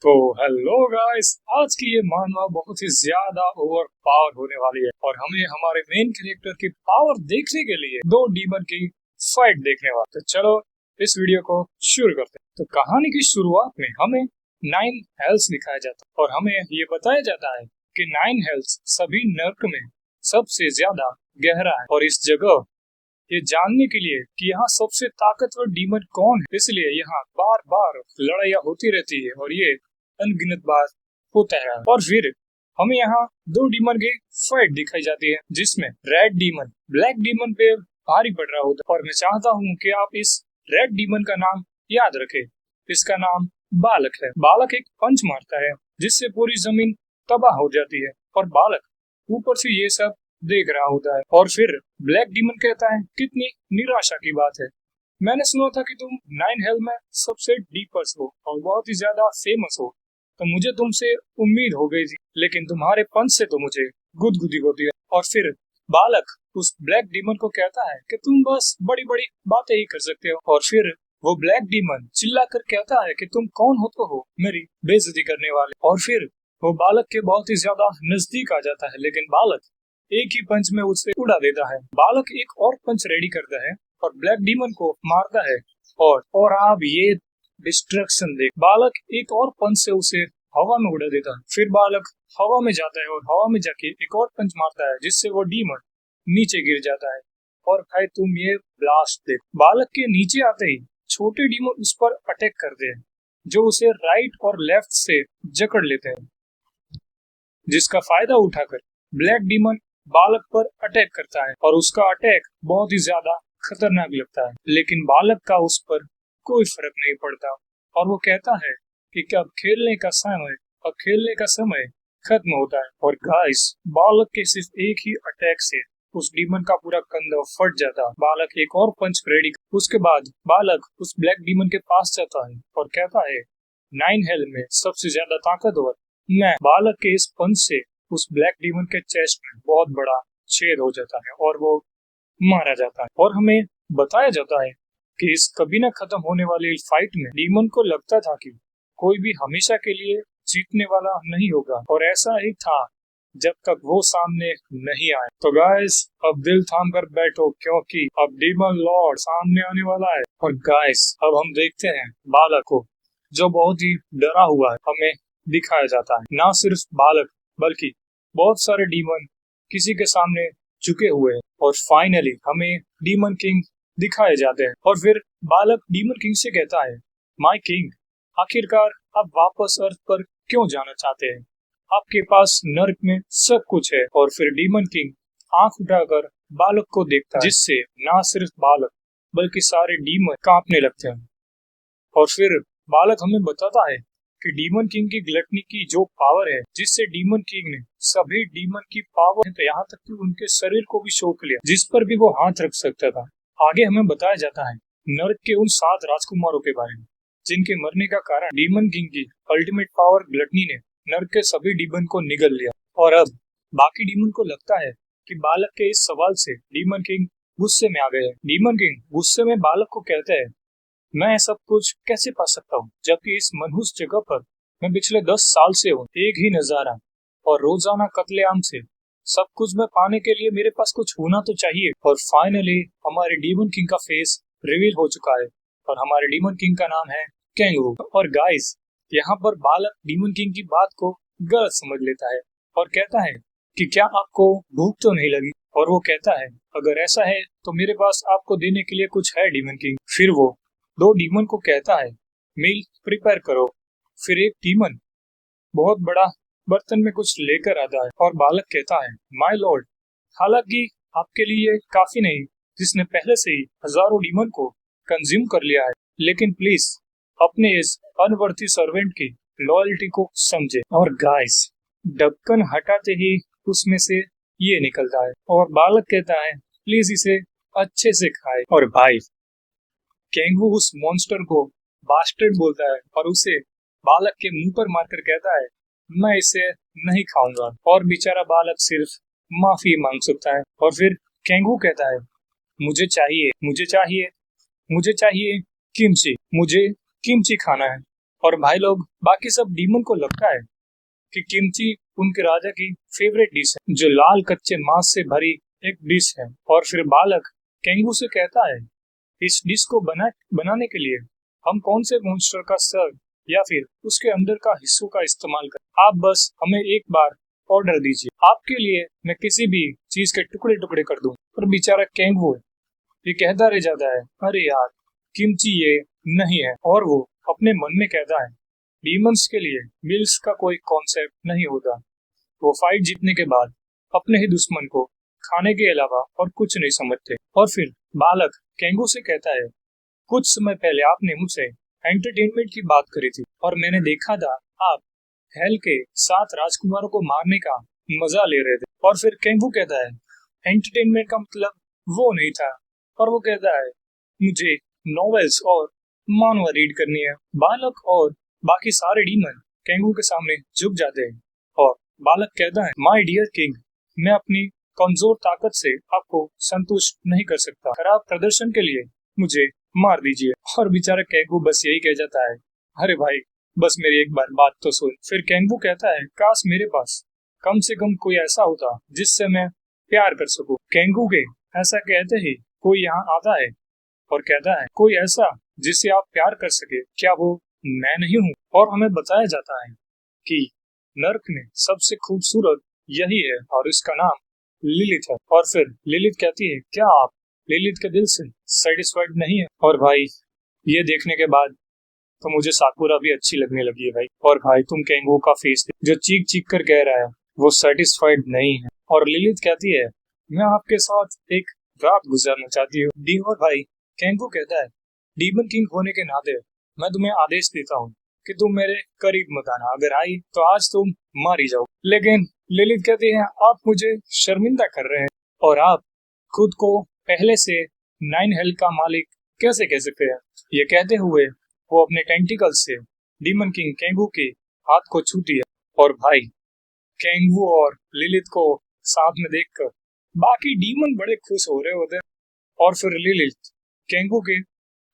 तो hello guys, आज की ये मानवा बहुत ही ज्यादा ओवर पावर होने वाली है और हमें हमारे मेन कैरेक्टर की पावर देखने के लिए दो डीमन की फाइट देखने वाले। तो चलो इस वीडियो को शुरू करते हैं। तो कहानी की शुरुआत में हमें 9 हेल्स दिखाया जाता है और हमें ये बताया जाता है कि 9 हेल्स सभी नर्क में सबसे ज्यादा गहरा है और इस जगह ये जानने के लिए कि यहाँ सबसे ताकतवर डीमन कौन है, इसलिए यहाँ बार बार लड़ाइयाँ होती रहती है और ये अनगिनत बार होता है। और फिर हमें यहाँ दो डीमन की फाइट दिखाई जाती है जिसमें रेड डीमन ब्लैक डीमन पे भारी पड़ रहा होता है। और मैं चाहता हूँ कि आप इस रेड डीमन का नाम याद रखें। इसका नाम बालक है। बालक एक पंच मारता है जिससे पूरी जमीन तबाह हो जाती है और बालक ऊपर से ये सब देख रहा होता है। और फिर ब्लैक डीमन कहता है, कितनी निराशा की बात है, मैंने सुना था कि तुम 9 हेल में सबसे डीपर्स हो और बहुत ही ज्यादा फेमस हो, तो मुझे तुमसे उम्मीद हो गई थी, लेकिन तुम्हारे पंच से तो मुझे गुदगुदी होती है। और फिर बालक उस ब्लैक डीमन को कहता है कि तुम बस बड़ी बड़ी बातें ही कर सकते हो। और फिर वो ब्लैक डीमन चिल्ला कर कहता है कि तुम कौन हो तो हो मेरी बेइज्जती करने वाले। और फिर वो बालक के बहुत ही ज्यादा नजदीक आ जाता है, लेकिन बालक एक ही पंच में उसे उड़ा देता है। बालक एक और पंच रेडी करता है और ब्लैक डीमन को मारता है। और आप ये डिस्ट्रक्शन देख, बालक एक और पंच से उसे हवा में उड़ा देता है। फिर बालक हवा में जाता है और हवा में जाके एक और पंच मारता है जिससे वो डीमन नीचे गिर जाता है। और भाई तुम ये ब्लास्ट देख, बालक के नीचे आते ही छोटे डीमन उस पर अटैक करते हैं जो उसे राइट और लेफ्ट से जकड़ लेते हैं, जिसका फायदा उठाकर ब्लैक डीमन बालक पर अटैक करता है और उसका अटैक बहुत ही ज्यादा खतरनाक लगता है। लेकिन बालक का उस पर कोई फर्क नहीं पड़ता और वो कहता है कि अब खेलने का समय खत्म होता है। और गाइस, बालक के सिर्फ एक ही अटैक से उस डीमन का पूरा कंधा फट जाता। बालक एक और पंच रेडी, उसके बाद बालक उस ब्लैक डीमन के पास जाता है और कहता है, 9 हेल में सबसे ज्यादा ताकतवर मैं। बालक के इस पंच से उस ब्लैक डीमन के चेस्ट में बहुत बड़ा छेद हो जाता है और वो मारा जाता है। और हमें बताया जाता है कि इस कभी न खत्म होने वाली फाइट में डीमन को लगता था कि कोई भी हमेशा के लिए जीतने वाला नहीं होगा, और ऐसा ही था जब तक वो सामने नहीं आए। तो गाइस, अब दिल थाम कर बैठो क्योंकि अब डीमन लॉर्ड सामने आने वाला है। और गाइस, अब हम देखते हैं बालक को जो बहुत ही डरा हुआ है। हमें दिखाया जाता है ना सिर्फ बालक बल्कि बहुत सारे डीमन किसी के सामने झुके हुए हैं। और फाइनली हमें डीमन किंग दिखाए जाते हैं। और फिर बालक डीमन किंग से कहता है, माय किंग, आखिरकार आप वापस अर्थ पर क्यों जाना चाहते हैं? आपके पास नर्क में सब कुछ है। और फिर डीमन किंग आंख उठाकर बालक को देखता है, जिससे ना सिर्फ बालक बल्कि सारे डीमन कांपने लगते हैं। और फिर बालक हमें बताता है कि डीमन किंग की ग्लटनी की जो पावर है, जिससे डीमन किंग ने सभी डीमन की पावर तो यहाँ तक कि उनके शरीर को भी सोख लिया, जिस पर भी वो हाथ रख सकता था। आगे हमें बताया जाता है नर्क के उन 7 राजकुमारों के बारे में जिनके मरने का कारण डीमन किंग की अल्टीमेट पावर ग्लटनी ने नर्क के सभी डीमन को निगल लिया। और अब बाकी डीमन को लगता है कि बालक के इस सवाल से डीमन किंग गुस्से में आ गए हैं। डीमन किंग गुस्से में बालक को कहते हैं, मैं सब कुछ कैसे पा सकता हूँ जबकि इस मनहूस जगह पर मैं पिछले 10 साल से हूँ, एक ही नजारा और रोजाना कत्लेआम से सब कुछ मैं पाने के लिए मेरे पास कुछ होना तो चाहिए। और फाइनली हमारे डीमन किंग का फेस रिवील हो चुका है और हमारे डीमन किंग का नाम है कैंगरू। और गाइस, यहाँ पर बालक डीमन किंग की बात को गलत समझ लेता है और कहता है कि क्या आपको भूख तो नहीं लगी? और वो कहता है, अगर ऐसा है तो मेरे पास आपको देने के लिए कुछ है डीमन किंग। फिर वो दो डीमन को कहता है, मील प्रिपेयर करो। फिर एक डीमन बहुत बड़ा बर्तन में कुछ लेकर आता है और बालक कहता है, माय लॉर्ड, हालांकि आपके लिए काफी नहीं, जिसने पहले से ही हजारों डीमन को कंज्यूम कर लिया है, लेकिन प्लीज अपने इस अनवर्थी सर्वेंट की लॉयल्टी को समझे। और गाइस, ढक्कन हटाते ही उसमें से ये निकलता है और बालक कहता है, प्लीज इसे अच्छे से खाए। और भाई, कैंगू उस मॉन्स्टर को बास्टर्ड बोलता है और उसे बालक के मुंह पर मारकर कहता है, मैं इसे नहीं खाऊंगा। और बेचारा बालक सिर्फ माफी मांग सकता है। और फिर कैंगू कहता है, मुझे चाहिए किमची, मुझे किमची खाना है। और भाई लोग बाकी सब डीमन को लगता है कि किमची उनके राजा की फेवरेट डिश है, जो लाल कच्चे मांस से भरी एक डिश है। और फिर बालक केंगू से कहता है, इस डिश को बनाने के लिए हम कौन से मॉन्स्टर का सर या फिर उसके अंदर का हिस्सों का इस्तेमाल करें। आप बस हमें एक बार ऑर्डर दीजिए, आपके लिए मैं किसी भी चीज के टुकड़े टुकड़े कर दूं। पर बेचारा केंगू ये कहता रह जाता है, अरे यार किमची ये नहीं है। और वो अपने मन में कहता है, डीमंस के लिए मिल्स का कोई कॉन्सेप्ट नहीं होता। वो फाइट जीतने के बाद अपने ही दुश्मन को खाने के अलावा और कुछ नहीं समझते। और फिर बालक केंगू से कहता है, कुछ समय पहले आपने मुझसे एंटरटेनमेंट की बात करी थी और मैंने देखा था आप हेल के 7 राजकुमारों को मारने का मजा ले रहे थे। और फिर केंगू कहता है, एंटरटेनमेंट का मतलब वो नहीं था। और वो कहता है, मुझे नॉवेल्स और मानवा रीड करनी है। बालक और बाकी सारे डीमन केंगू के सामने झुक जाते हैं और बालक कहता है, माय डियर किंग, मैं अपनी कमजोर ताकत से आपको संतुष्ट नहीं कर सकता। खराब प्रदर्शन के लिए मुझे मार दीजिए। और बेचारा केंगू बस यही कह जाता है, अरे भाई बस मेरी एक बार बात तो सुन। फिर केंगू कहता है, काश मेरे पास कम से कम कोई ऐसा होता जिससे मैं प्यार कर सकूं। केंगू के ऐसा कहते ही कोई यहाँ आता है और कहता है, कोई ऐसा जिससे आप प्यार कर सके, क्या वो मैं नहीं हूँ। और हमें बताया जाता है कि नर्क में सबसे खूबसूरत यही है और इसका नाम लिलिथ है। और फिर लिलिथ कहती है, क्या आप लिलिथ के दिल से सेटिस्फाइड नहीं है। और भाई ये देखने के बाद तो मुझे साकुरा भी अच्छी लगने लगी है भाई। और भाई तुम केंगू का फेस जो चीख चीख कर कह रहा है वो सेटिस्फाइड नहीं है। और लिलिथ कहती है, मैं आपके साथ एक रात गुजारना चाहती हूँ। डी और भाई केंगू कहता है, डीमन किंग होने के नाते मैं तुम्हें आदेश देता हूँ कि तुम मेरे करीब मत आना, अगर आई तो आज तुम मार ही जाओ। लेकिन लिलिथ कहती है, आप मुझे शर्मिंदा कर रहे हैं और आप खुद को पहले से 9 हेल का मालिक कैसे कह सकते हैं। ये कहते हुए वो अपने टेंटिकल से डीमन किंग केंगू के हाथ को छूती है। और भाई केंगू और लिलिथ को साथ में देखकर बाकी डीमन बड़े खुश हो रहे होते हैं। और फिर लिलिथ केंगू के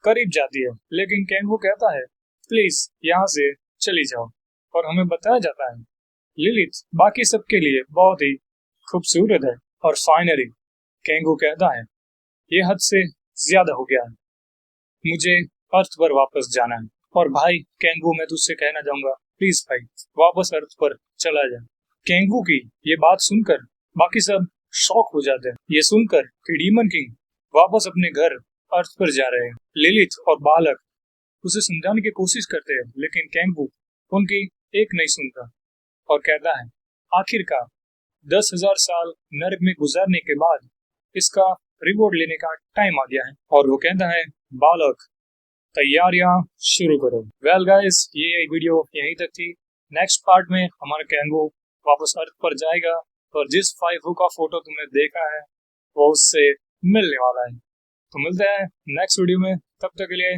करीब जाती है, लेकिन केंगू कहता है, प्लीज यहाँ से चली जाओ। और हमें बताया जाता है, लिलिथ बाकी सबके लिए बहुत ही खूबसूरत है। और फाइनली केंगू कहता है, ये हद से ज्यादा हो गया है, मुझे अर्थ पर वापस जाना है। और भाई केंगू मैं तुझसे कहना चाहूंगा, प्लीज भाई वापस अर्थ पर चला जा। केंगू की ये बात सुनकर बाकी सब शॉक हो जाते हैं, ये सुनकर कि डीमन किंग वापस अपने घर अर्थ पर जा रहे हैं। लिलिथ और बालक उसे समझाने की कोशिश करते हैं, लेकिन केंगू उनकी एक नहीं सुनता और कहता है, आखिरकार 10,000 साल नर्क में गुजारने के बाद इसका रिवॉर्ड लेने का टाइम आ गया है। और वो कहता है, बालक तैयारियां शुरू करो। वेल गाइस, ये वीडियो यहीं तक थी। नेक्स्ट पार्ट में हमारा केंगू वापस अर्थ पर जाएगा और जिस 5 का फोटो तुमने देखा है वो उससे मिलने वाला है। तो मिलते हैं नेक्स्ट वीडियो में, तब तक के लिए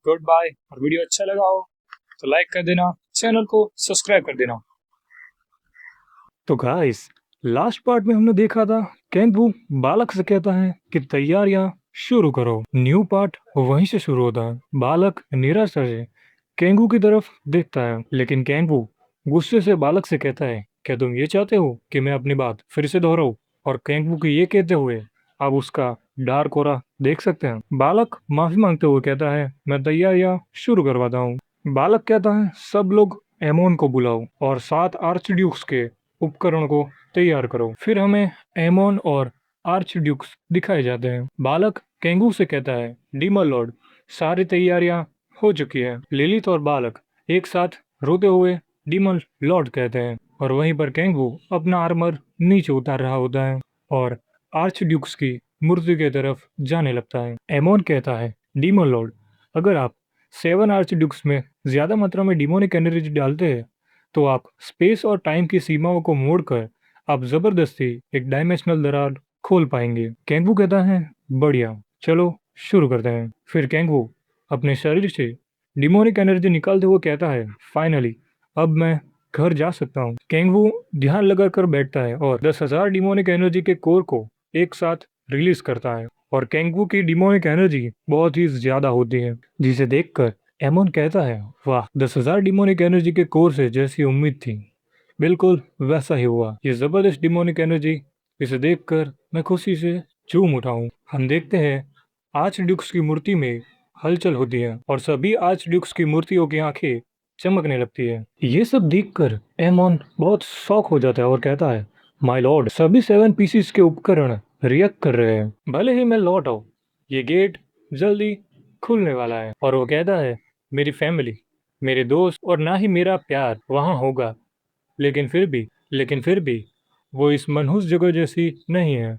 गुड बाय। और वीडियो अच्छा लगा हो तो लाइक कर देना, चैनल को सब्सक्राइब कर देना। तो गाइस लास्ट पार्ट में हमने देखा था केंगू बालक से कहता है कि तैयारियां शुरू करो। न्यू पार्ट वहीं से शुरू होता है। बालक निराशा से केंगू की तरफ देखता है, लेकिन केंगू गुस्से से बालक से कहता है, क्या तुम ये चाहते हो कि मैं अपनी बात फिर से दोहराऊं। और केंगू की ये कहते हुए आप उसका डार्क ऑरा देख सकते हैं। बालक माफी मांगते हुए कहता है, मैं तैयारियां शुरू करवाता हूँ। बालक कहता है, सब लोग एमोन को बुलाओ और 7 आर्च ड्यूक्स के उपकरण को तैयार करो। फिर हमें एमोन और आर्च ड्यूक्स दिखाए जाते हैं। बालक केंगू से कहता है, डीमन लॉर्ड सारी तैयारियां हो चुकी है। लिलिथ और बालक एक साथ रोते हुए डीमन लॉर्ड कहते हैं और वहीं पर केंगू अपना आर्मर नीचे उतार रहा होता है और आर्च ड्यूक्स की मूर्ति की तरफ जाने लगता है। एमोन कहता है, डीमन लॉर्ड अगर आप 7 आर्च ड्यूक्स में ज्यादा मात्रा में डिमोनिक एनर्जी डालते हैं तो आप स्पेस और टाइम की सीमाओं को मोड़कर आप जबरदस्ती एक डायमेंशनल दरार खोल पाएंगे। केंगू कहता है, बढ़िया, चलो शुरू करते हैं। फिर केंगू अपने शरीर से डिमोनिक एनर्जी निकालते हुए कहता है, फाइनली अब मैं घर जा सकता हूँ। केंगू ध्यान लगाकर बैठता है और 10,000 डिमोनिक एनर्जी के कोर को एक साथ रिलीज करता है और केंगू की डिमोनिक एनर्जी बहुत ही ज्यादा होती है, जिसे देखकर एमोन कहता है, वाह, 10,000 डिमोनिक एनर्जी के कोर्स है जैसी उम्मीद थी। बिल्कुल वैसा ही हुआ। ये जबरदस्त डिमोनिक एनर्जी, इसे देखकर मैं खुशी से झूम उठा हूँ। हम देखते हैं आर्च ड्यूक्स की मूर्ति में हलचल होती है और सभी आर्च ड्यूक्स की मूर्तियों की आंखें चमकने लगती है। ये सब देखकर एमोन बहुत शौक हो जाता है और कहता है, माय लॉर्ड, सभी 7 पीसीस के उपकरण रिएक्ट कर रहे हैं। भले ही मैं लौट आऊं, ये गेट जल्दी खुलने वाला है। और वो कहता है, मेरी फैमिली, मेरे दोस्त और ना ही मेरा प्यार वहां होगा, लेकिन फिर भी वो इस मनहूस जगह जैसी नहीं है।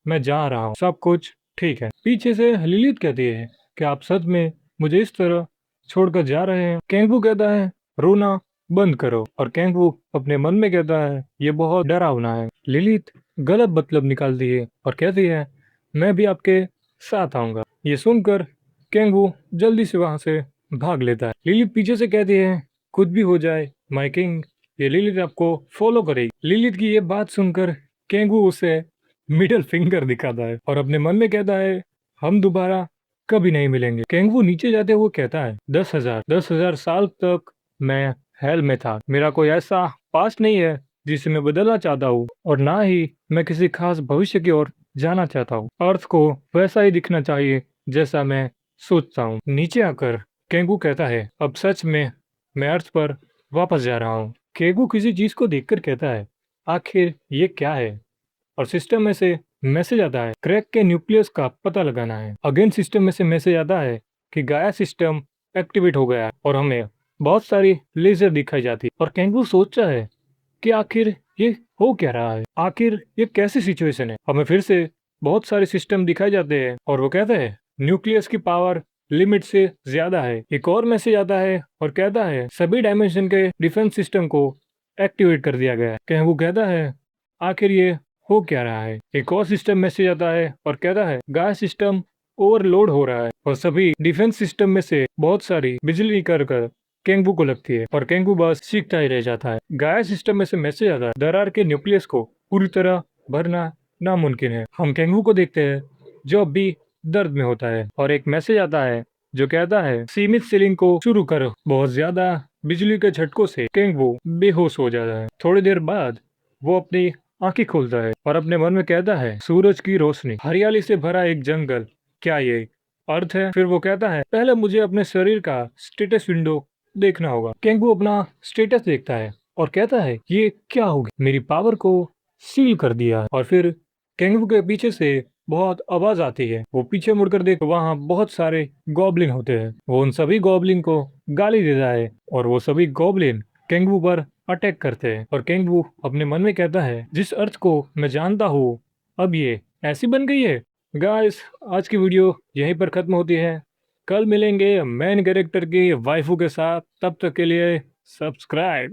मैं जा रहा हूँ, सब कुछ ठीक है। पीछे से लिलित कहती है कि आप सच में मुझे इस तरह छोड़कर जा रहे हैं। कैंगू कहता है, रोना बंद करो। और कैंगू अपने मन में कहता है, ये बहुत डरावना है। लिलित गलत मतलब निकालती है और कहती है, मैं भी आपके साथ आऊंगा। ये सुनकर कैंगू जल्दी से वहां से भाग लेता है। लिलित पीछे से कहती है, कुछ भी हो जाए माय किंग, ये लिलित आपको फॉलो करेगी। लिलित की ये बात सुनकर कैंगू उसे मिडिल फिंगर दिखाता है और अपने मन में कहता है, हम दोबारा कभी नहीं मिलेंगे। कैंगू नीचे जाते हुए कहता है, 10,000 साल तक मैं हेल में था। मेरा कोई ऐसा पास्ट नहीं है जिसे मैं बदलना चाहता हूँ और ना ही मैं किसी खास भविष्य की ओर जाना चाहता हूँ। अर्थ को वैसा ही दिखना चाहिए जैसा मैं सोचता हूँ। नीचे आकर कैंगू कहता है, अब सच में मैं अर्थ पर वापस जा रहा हूँ। कैंगू किसी चीज को देखकर कहता है, आखिर ये क्या है? और सिस्टम में से मैसेज आता है, क्रैक के न्यूक्लियस का पता लगाना है। अगेन सिस्टम में से मैसेज आता है कि गाया सिस्टम एक्टिवेट हो गया है और हमें बहुत सारी लेजर दिखाई जाती है। और कैंगू सोचता है कि आखिर ये हो क्या रहा है, आखिर ये कैसी सिचुएशन है। हमें फिर से बहुत सारे सिस्टम दिखाई जाते हैं और वो कहते हैं, न्यूक्लियस की पावर लिमिट से ज्यादा है। एक और मैसेज आता है और कहता है, सभी डायमेंशन के डिफेंस सिस्टम को एक्टिवेट कर दिया गया है। कैंगू कहता है, आखिर ये हो क्या रहा है। एक और सिस्टम मैसेज आता है और कहता है, गाया सिस्टम ओवरलोड हो रहा है। और सभी डिफेंस सिस्टम में से बहुत सारी बिजली निकल कर कैंगू को लगती है और कैंगू बस सीखता ही रह जाता है। गाया सिस्टम में से मैसेज आता है, दरार के न्यूक्लियस को पूरी तरह भरना नामुमकिन है। हम कैंगू को देखते हैं जो अब भी दर्द में होता है और एक मैसेज आता है जो कहता है, सीमित सीलिंग को शुरू करो। बहुत ज्यादा बिजली के झटकों से कैंगू बेहोश हो जाता है। थोड़ी देर बाद वो अपनी आंखें खोलता है और अपने मन में कहता है, सूरज की रोशनी, हरियाली से भरा एक जंगल, क्या ये अर्थ है? फिर वो कहता है, पहले मुझे अपने शरीर का स्टेटस विंडो देखना होगा। कैंगू अपना स्टेटस देखता है और कहता है, ये क्या हो गया, मेरी पावर को सील कर दिया है। और फिर कैंगू के पीछे से बहुत आवाज आती है। वो पीछे मुड़कर देख, वहां बहुत सारे गॉब्लिन होते हैं। वो उन सभी गॉब्लिन को गाली देता है और वो सभी गॉब्लिन कैंगू पर अटैक करते हैं। और कैंगू अपने मन में कहता है, जिस अर्थ को मैं जानता हूँ अब ये ऐसी बन गई है। गाइस, आज की वीडियो यहीं पर खत्म होती है। कल मिलेंगे मेन कैरेक्टर की वाइफू के साथ। तब तक के लिए सब्सक्राइब।